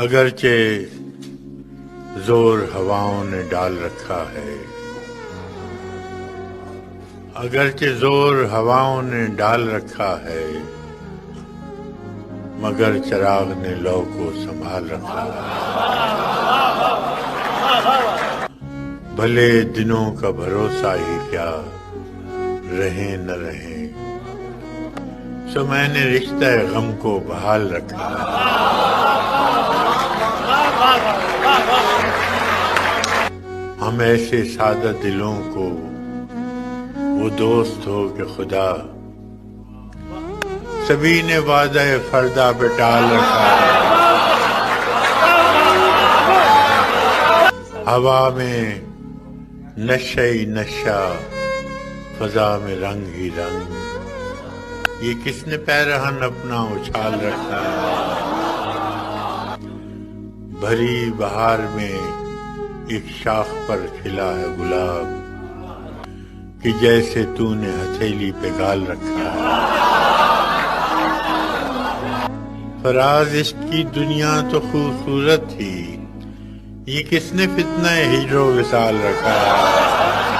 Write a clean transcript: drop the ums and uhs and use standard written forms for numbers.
اگرچہ زور ہواؤں نے ڈال رکھا ہے، اگرچہ زور ہواؤں نے ڈال رکھا ہے، مگر چراغ نے لو کو سنبھال رکھا ہے۔ بھلے دنوں کا بھروسہ ہی کیا، رہیں نہ رہیں، سو میں نے رشتہ غم کو بحال رکھا ہے۔ ہم ایسے سادہ دلوں کو وہ دوست ہو کہ خدا، سبھی نے وعدہ فردا پہ ٹال رکھا ہے۔ ہوا میں نشہ ہی نشہ، فضا میں رنگ ہی رنگ، یہ کس نے پیرہن اپنا اچھال رکھا ہے۔ بھری بہار میں ایک شاخ پر کھلا ہے گلاب، کہ جیسے تو نے ہتھیلی پہ گال رکھا ہے۔ فراز عشق کی دنیا تو خوبصورت تھی، یہ کس نے فتنہ ہجر و وصال رکھا ہے۔